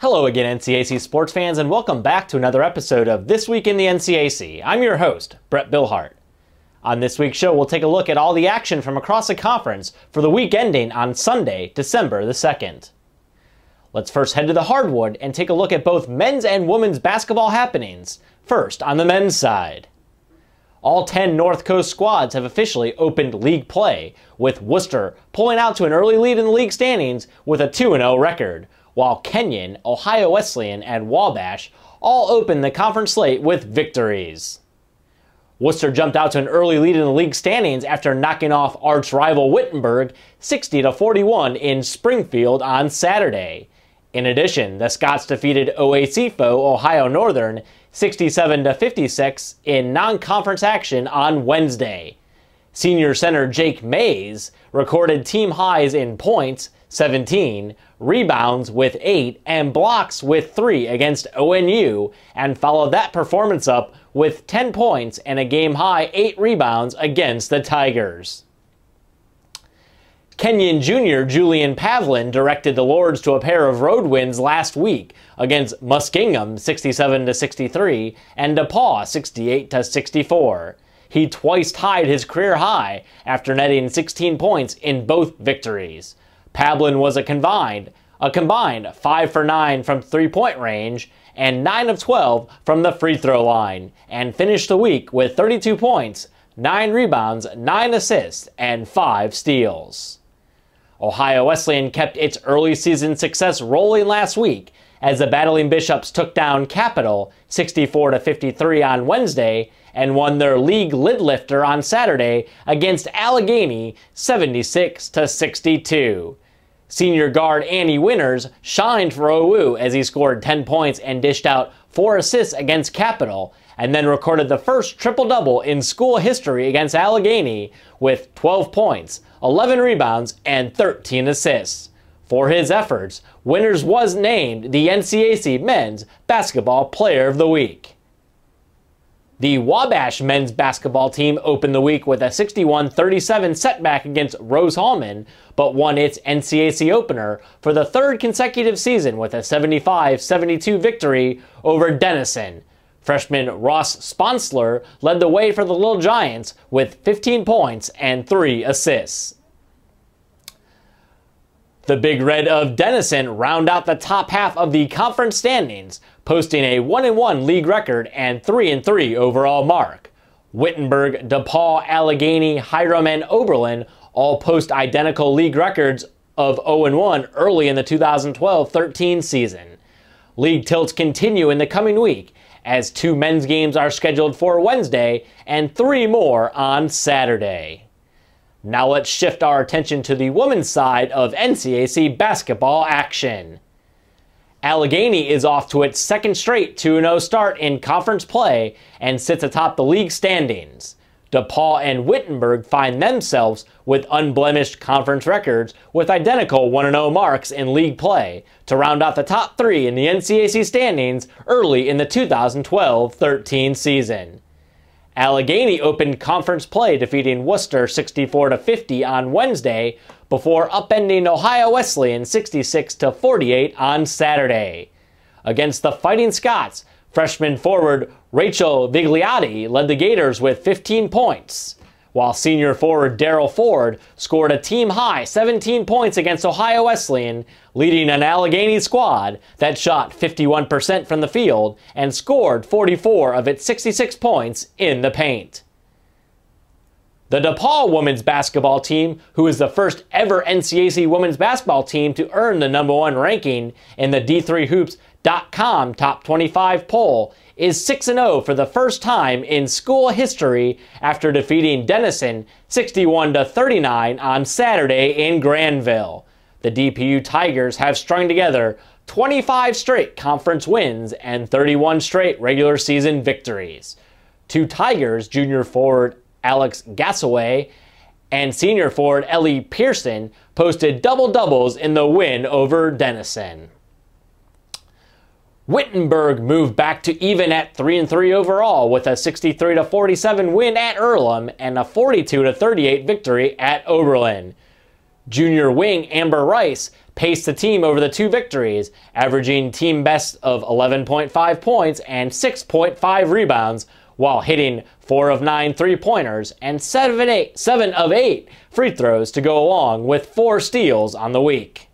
Hello again, NCAC sports fans, and welcome back to another episode of This Week in the NCAC. I'm your host, Brett Billhart. On this week's show, we'll take a look at all the action from across the conference for the week ending on Sunday, December the 2nd. Let's first head to the hardwood and take a look at both men's and women's basketball happenings. First, on the men's side. All 10 North Coast squads have officially opened league play, with Worcester pulling out to an early lead in the league standings with a 2-0 record, while Kenyon, Ohio Wesleyan, and Wabash all opened the conference slate with victories. Worcester jumped out to an early lead in the league standings after knocking off arch-rival Wittenberg 60-41 in Springfield on Saturday. In addition, the Scots defeated OAC foe Ohio Northern 67-56 in non-conference action on Wednesday. Senior center Jake Mays recorded team highs in points, 17, rebounds with 8, and blocks with 3 against ONU, and followed that performance up with 10 points and a game-high 8 rebounds against the Tigers. Kenyon Jr. Julian Pavlin directed the Lords to a pair of road wins last week against Muskingum 67-63 and DePaul 68-64. He twice tied his career high after netting 16 points in both victories. Pavlin was a combined 5 for 9 from three-point range and 9 of 12 from the free throw line, and finished the week with 32 points, 9 rebounds, 9 assists, and 5 steals. Ohio Wesleyan kept its early season success rolling last week as the Battling Bishops took down Capital 64-53 on Wednesday and won their league lid lifter on Saturday against Allegheny 76-62. Senior guard Annie Winters shined for OU as he scored 10 points and dished out 4 assists against Capital, and then recorded the first triple-double in school history against Allegheny with 12 points, 11 rebounds, and 13 assists. For his efforts, Winters was named the NCAC Men's Basketball Player of the Week. The Wabash men's basketball team opened the week with a 61-37 setback against Rose-Hulman, but won its NCAC opener for the third consecutive season with a 75-72 victory over Denison. Freshman Ross Sponsler led the way for the Little Giants with 15 points and 3 assists. The Big Red of Denison round out the top half of the conference standings, posting a 1-1 league record and 3-3 overall mark. Wittenberg, DePaul, Allegheny, Hiram, and Oberlin all post identical league records of 0-1 early in the 2012-13 season. League tilts continue in the coming week, as 2 men's games are scheduled for Wednesday and 3 more on Saturday. Now let's shift our attention to the women's side of NCAC basketball action. Allegheny is off to its second straight 2-0 start in conference play and sits atop the league standings. DePaul and Wittenberg find themselves with unblemished conference records with identical 1-0 marks in league play to round out the top 3 in the NCAC standings early in the 2012-13 season. Allegheny opened conference play defeating Worcester 64-50 on Wednesday before upending Ohio Wesleyan 66-48 on Saturday. Against the Fighting Scots, freshman forward Rachel Vigliotti led the Gators with 15 points, while senior forward Darryl Ford scored a team-high 17 points against Ohio Wesleyan, leading an Allegheny squad that shot 51% from the field and scored 44 of its 66 points in the paint. The DePaul women's basketball team, who is the first ever NCAC women's basketball team to earn the #1 ranking in the D3Hoops.com Top 25 poll, is 6-0 for the first time in school history after defeating Denison 61-39 on Saturday in Granville. The DPU Tigers have strung together 25 straight conference wins and 31 straight regular season victories. 2 Tigers junior forward Alex Gassaway and senior forward Ellie Pearson posted double-doubles in the win over Denison. Wittenberg moved back to even at 3-3 overall with a 63-47 win at Earlham and a 42-38 victory at Oberlin. Junior wing Amber Rice paced the team over the two victories, averaging team best of 11.5 points and 6.5 rebounds, while hitting 4 of 9 three-pointers and 7 of 8 free throws to go along with 4 steals on the week.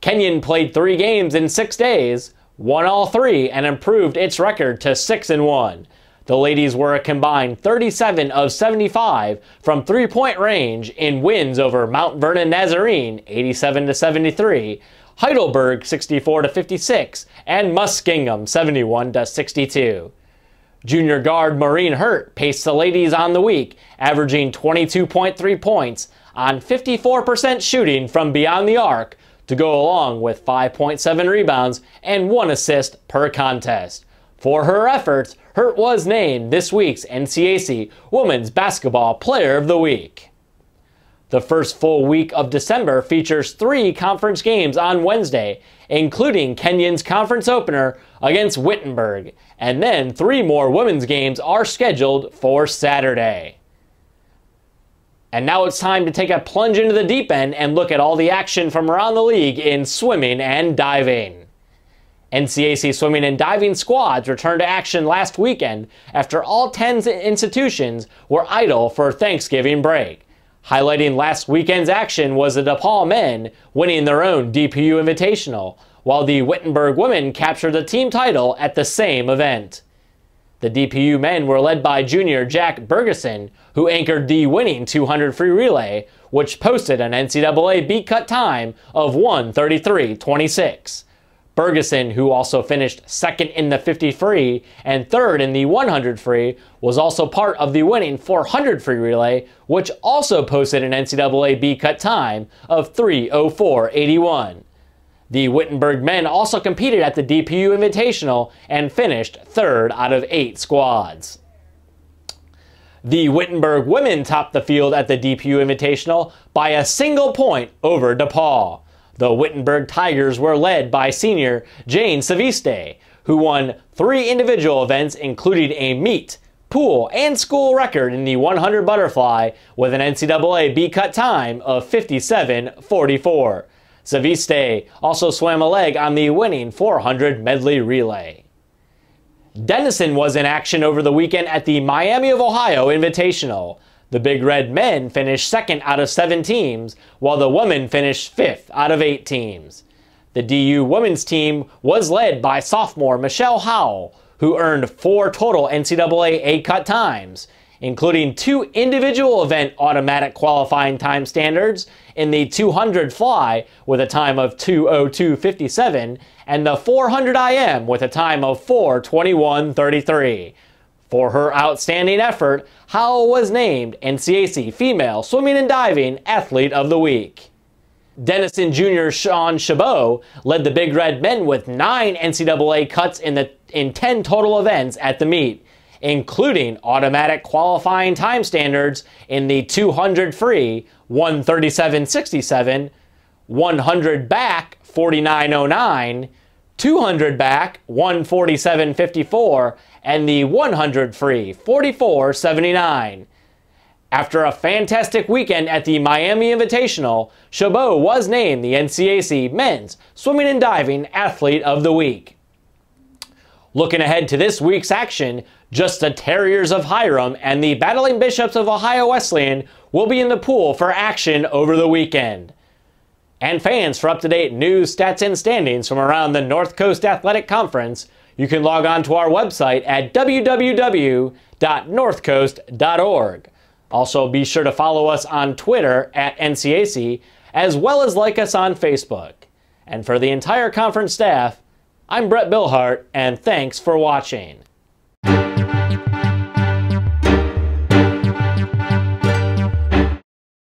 Kenyon played 3 games in 6 days, won all 3, and improved its record to 6-1. The ladies were a combined 37 of 75 from three-point range in wins over Mount Vernon Nazarene 87-73, Heidelberg 64-56, and Muskingum 71-62. Junior guard Maureen Hurt paced the ladies on the week, averaging 22.3 points on 54% shooting from beyond the arc to go along with 5.7 rebounds and 1 assist per contest. For her efforts, Hurt was named this week's NCAC Women's Basketball Player of the Week. The first full week of December features 3 conference games on Wednesday, including Kenyon's conference opener against Wittenberg, and then 3 more women's games are scheduled for Saturday. And now it's time to take a plunge into the deep end and look at all the action from around the league in swimming and diving. NCAC swimming and diving squads returned to action last weekend after all 10 institutions were idle for Thanksgiving break. Highlighting last weekend's action was the DePaul men winning their own DPU Invitational, while the Wittenberg women captured the team title at the same event. The DPU men were led by junior Jack Bergeson, who anchored the winning 200 free relay, which posted an NCAA beat-cut time of 1:33.26. Bergeson, who also finished second in the 50 free and third in the 100 free, was also part of the winning 400 free relay, which also posted an NCAA beat-cut time of 3:04.81. The Wittenberg men also competed at the DPU Invitational and finished 3rd out of 8 squads. The Wittenberg women topped the field at the DPU Invitational by a single point over DePaul. The Wittenberg Tigers were led by senior Jane Saviste, who won 3 individual events including a meet, pool, and school record in the 100 butterfly with an NCAA beat-cut time of 57.44. Saviste also swam a leg on the winning 400 medley relay. Denison was in action over the weekend at the Miami of Ohio Invitational. The Big Red men finished 2nd out of 7 teams, while the women finished 5th out of 8 teams. The DU women's team was led by sophomore Michelle Howell, who earned 4 total NCAA A-cut times, including 2 individual event automatic qualifying time standards in the 200 fly with a time of 2:02.57 and the 400 IM with a time of 4:21.33. For her outstanding effort, Howell was named NCAC Female Swimming and Diving Athlete of the Week. Denison junior Sean Chabot led the Big Red men with 9 NCAA cuts in 10 total events at the meet, including automatic qualifying time standards in the 200 free 1:37.67, 100 back 49.09, 200 back 1:47.54, and the 100 free 44.79. After a fantastic weekend at the Miami Invitational, Chabot was named the NCAC Men's Swimming and Diving Athlete of the Week. Looking ahead to this week's action, just the Terriers of Hiram and the Battling Bishops of Ohio Wesleyan will be in the pool for action over the weekend. And fans, for up-to-date news, stats, and standings from around the North Coast Athletic Conference, you can log on to our website at www.northcoast.org. Also, be sure to follow us on Twitter at NCAC, as well as like us on Facebook. And for the entire conference staff, I'm Brett Billhart, and thanks for watching.